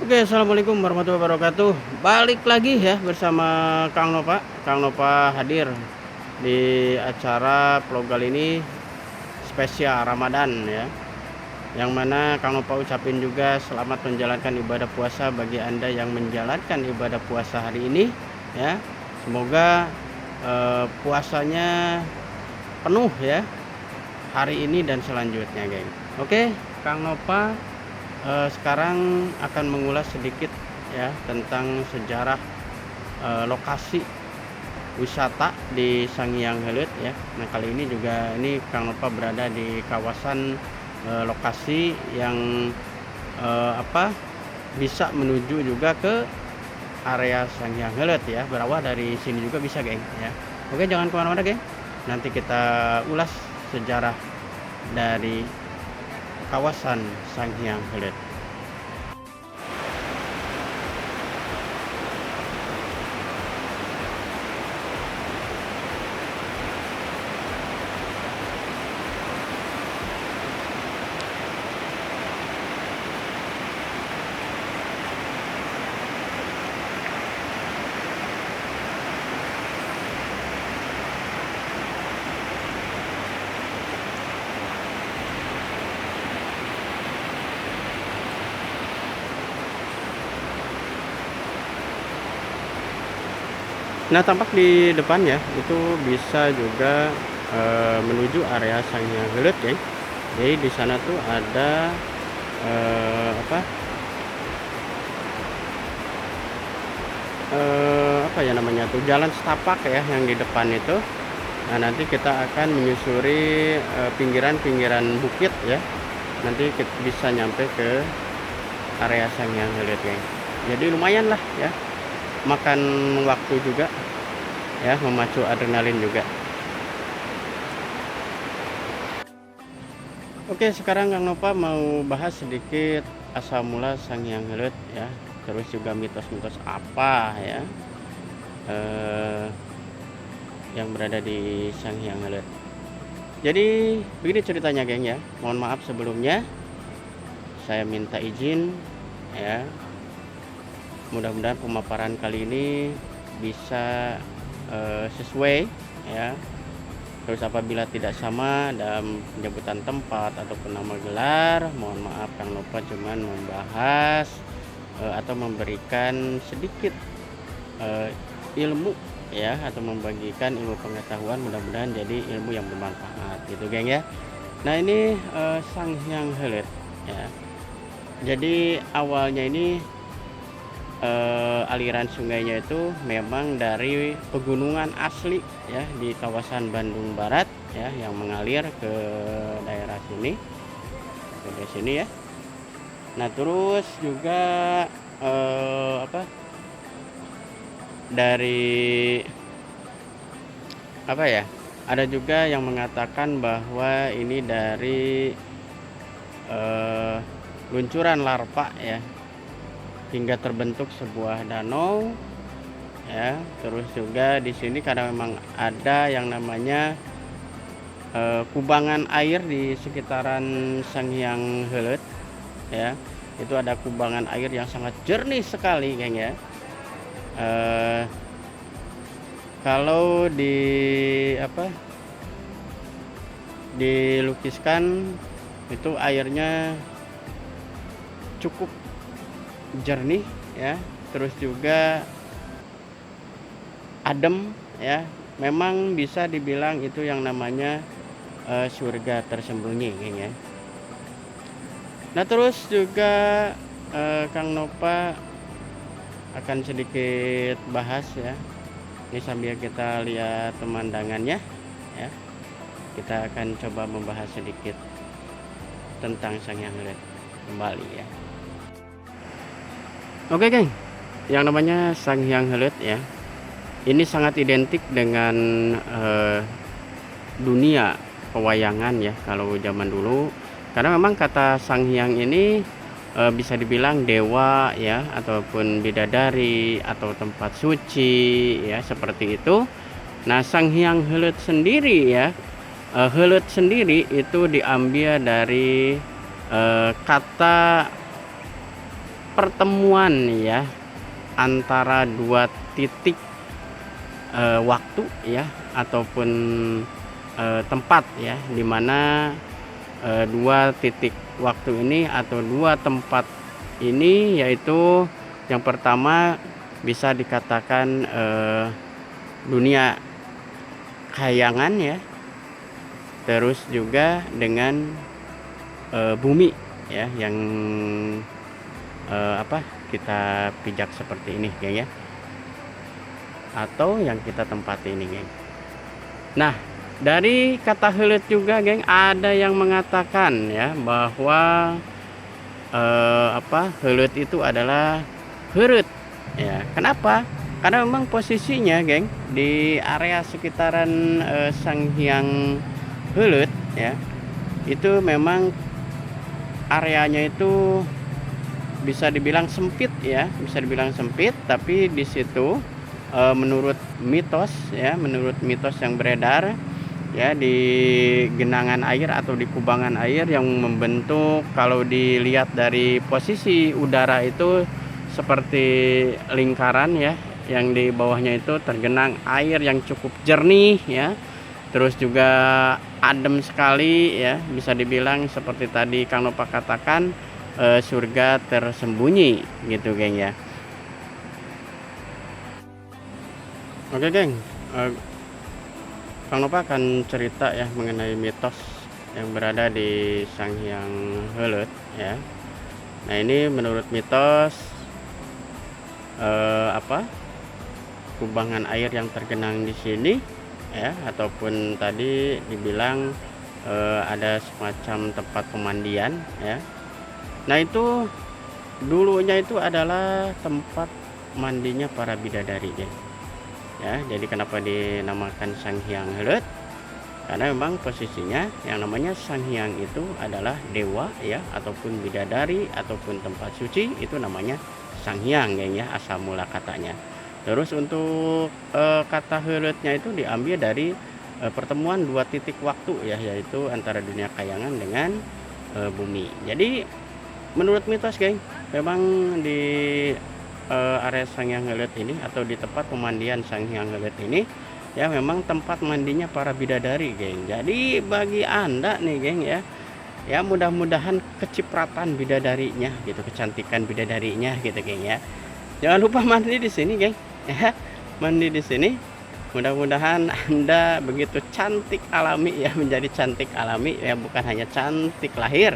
Oke, assalamualaikum warahmatullahi wabarakatuh. Balik lagi ya bersama Kang Nova hadir di acara vlog kali ini spesial Ramadan ya. Yang mana Kang Nova ucapin juga selamat menjalankan ibadah puasa bagi Anda yang menjalankan ibadah puasa hari ini ya. Semoga puasanya penuh ya hari ini dan selanjutnya, geng. Oke, Kang Nova sekarang akan mengulas sedikit ya tentang sejarah lokasi wisata di Sanghyang Heuleut ya. Nah, kali ini juga ini Kang Nova berada di kawasan lokasi yang bisa menuju juga ke area Sanghyang Heuleut ya. Berawal dari sini juga bisa, geng ya. Oke, jangan kemana-mana, geng. Nanti kita ulas sejarah dari kawasan Sanghyang Heuleut. Nah, tampak di depan ya, itu bisa juga menuju area Sanghyang Heuleut ya. Jadi di sana tuh ada apa ya namanya tuh, jalan setapak ya yang di depan itu. Nah, nanti kita akan menyusuri pinggiran-pinggiran bukit ya. Nanti kita bisa nyampe ke area Sanghyang Heuleut ya. Jadi lumayan lah ya, makan waktu juga ya, memacu adrenalin juga. Oke, sekarang Kang Nova mau bahas sedikit asal mula Sanghyang Heuleut ya, terus juga mitos-mitos apa ya yang berada di Sanghyang Heuleut. Jadi begini ceritanya, geng ya. Mohon maaf sebelumnya, saya minta izin ya. Mudah-mudahan pemaparan kali ini bisa sesuai ya. Terus apabila tidak sama dalam penyebutan tempat ataupun nama gelar, mohon maaf, Kang Nova cuman membahas atau memberikan sedikit ilmu ya, atau membagikan ilmu pengetahuan, mudah-mudahan jadi ilmu yang bermanfaat gitu, geng ya. Nah, ini Sanghyang Heuleut ya. Jadi awalnya ini aliran sungainya itu memang dari pegunungan asli ya di kawasan Bandung Barat ya, yang mengalir ke daerah sini, ke sini ya. Nah, terus juga dari ada juga yang mengatakan bahwa ini dari luncuran larva ya, hingga terbentuk sebuah danau ya. Terus juga di sini karena memang ada yang namanya kubangan air di sekitaran Sanghyang Heuleut ya. Itu ada kubangan air yang sangat jernih sekali, geng ya. Kalau dilukiskan itu airnya cukup jernih ya, terus juga adem ya. Memang bisa dibilang itu yang namanya surga tersembunyi, geng ya. Nah, terus juga Kang Nova akan sedikit bahas ya. Ini sambil kita lihat pemandangannya ya. Kita akan coba membahas sedikit tentang Sanghyang Heuleut kembali ya. Oke, geng. Yang namanya Sanghyang Heuleut ya, ini sangat identik dengan dunia pewayangan ya kalau zaman dulu. Karena memang kata Sanghyang ini bisa dibilang dewa ya, ataupun bidadari atau tempat suci ya, seperti itu. Nah, Sanghyang Heuleut sendiri ya, Heuleut sendiri itu diambil dari kata pertemuan ya antara dua titik waktu ya ataupun tempat ya, dimana dua titik waktu ini atau dua tempat ini yaitu yang pertama bisa dikatakan dunia khayangan ya, terus juga dengan bumi ya yang kita pijak seperti ini geng ya, atau yang kita tempati ini geng. Nah, dari kata heuleut juga geng, ada yang mengatakan ya bahwa heuleut itu adalah heureut ya. Kenapa? Karena memang posisinya geng di area sekitaran Sang Hyang Heuleut ya, itu memang areanya itu bisa dibilang sempit ya, bisa dibilang sempit, tapi di situ menurut mitos yang beredar ya, di genangan air atau di kubangan air yang membentuk, kalau dilihat dari posisi udara itu seperti lingkaran ya, yang di bawahnya itu tergenang air yang cukup jernih ya, terus juga adem sekali ya, bisa dibilang seperti tadi Kang Nova katakan, surga tersembunyi gitu geng ya. Oke geng, Kang Nova akan cerita ya mengenai mitos yang berada di Sang Hyang Heuleut ya. Nah, ini menurut mitos kubangan air yang tergenang di sini ya, ataupun tadi dibilang ada semacam tempat pemandian ya. Nah, itu dulunya itu adalah tempat mandinya para bidadari geng ya. Jadi kenapa dinamakan Sang Hyang Heuleut? Karena memang posisinya yang namanya Sang Hyang itu adalah dewa ya, ataupun bidadari ataupun tempat suci, itu namanya Sang Hyang geng ya, asal mula katanya. Terus untuk kata heuleutnya itu diambil dari pertemuan dua titik waktu ya, yaitu antara dunia kayangan dengan bumi. Jadi menurut mitos geng, memang di area Sang Hyang Heuleut ini atau di tempat pemandian Sang Hyang Heuleut ini ya, memang tempat mandinya para bidadari geng. Jadi bagi Anda nih geng ya, ya mudah-mudahan kecipratan bidadarinya gitu, kecantikan bidadarinya gitu geng ya. Jangan lupa mandi di sini geng ya, mandi di sini. Mudah-mudahan Anda begitu cantik alami ya, menjadi cantik alami ya, bukan hanya cantik lahir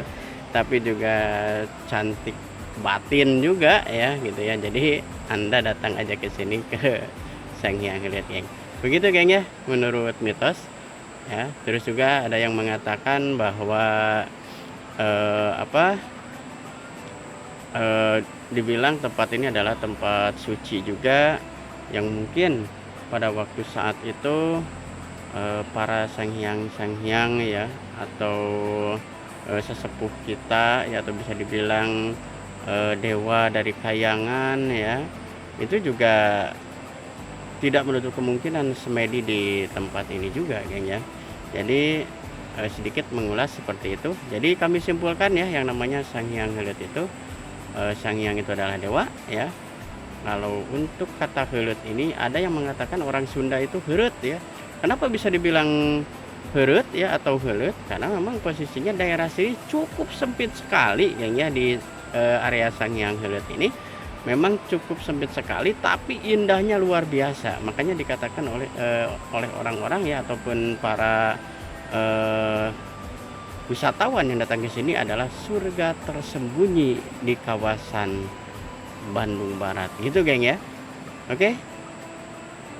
tapi juga cantik batin juga ya gitu ya. Jadi Anda datang aja ke sini ke Sang Hyang Heuleut geng. Begitu geng ya menurut mitos ya. Terus juga ada yang mengatakan bahwa dibilang tempat ini adalah tempat suci juga, yang mungkin pada waktu saat itu para Sang Hyang ya, atau sesepuh kita ya, atau bisa dibilang dewa dari kayangan ya, itu juga tidak menutup kemungkinan semedi di tempat ini juga geng ya. Jadi sedikit mengulas seperti itu. Jadi kami simpulkan ya, yang namanya Sang Hyang Heuleut itu, Sang Hyang itu adalah dewa ya. Kalau untuk kata heuleut ini, ada yang mengatakan orang Sunda itu heureut ya. Kenapa bisa dibilang heureut ya atau heuleut? Karena memang posisinya daerah sini cukup sempit sekali geng ya, di area Sang Hyang Heuleut ini memang cukup sempit sekali, tapi indahnya luar biasa. Makanya dikatakan oleh orang-orang ya, ataupun para wisatawan yang datang ke sini adalah surga tersembunyi di kawasan Bandung Barat gitu geng ya. Oke,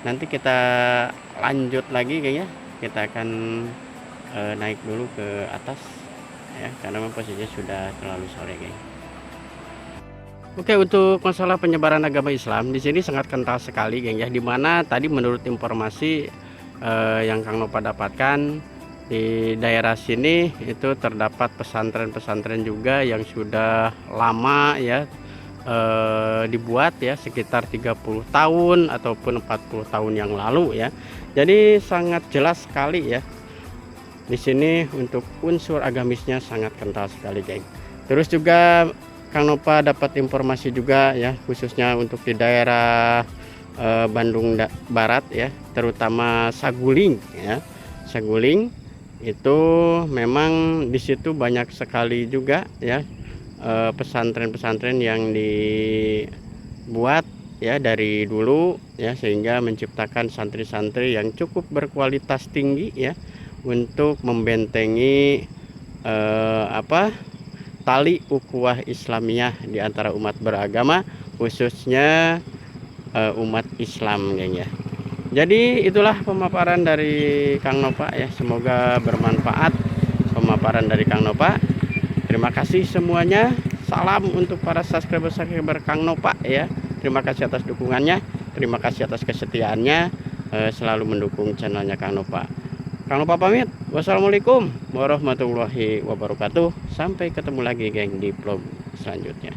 nanti kita lanjut lagi geng ya. Kita akan naik dulu ke atas ya, karena memang posisinya sudah terlalu sore geng. Oke, untuk masalah penyebaran agama Islam di sini sangat kental sekali geng ya, dimana tadi menurut informasi yang Kang Nova dapatkan, di daerah sini itu terdapat pesantren-pesantren juga yang sudah lama ya dibuat ya, sekitar 30 tahun ataupun 40 tahun yang lalu ya. Jadi sangat jelas sekali ya di sini untuk unsur agamisnya sangat kental sekali geng. Terus juga Kang Nova dapat informasi juga ya, khususnya untuk di daerah Bandung Barat ya, terutama Saguling ya. Saguling itu memang di situ banyak sekali juga ya pesantren-pesantren yang dibuat ya dari dulu ya, sehingga menciptakan santri-santri yang cukup berkualitas tinggi ya untuk membentengi tali ukhuwah Islamiyah di antara umat beragama, khususnya umat Islam, geng ya. Jadi itulah pemaparan dari Kang Nova ya, semoga bermanfaat pemaparan dari Kang Nova. Terima kasih semuanya. Salam untuk para subscriber Kang Nova ya. Terima kasih atas dukungannya, terima kasih atas kesetiaannya, selalu mendukung channelnya Kang Nova. Kang Nova pamit. Wassalamualaikum warahmatullahi wabarakatuh. Sampai ketemu lagi geng di vlog selanjutnya.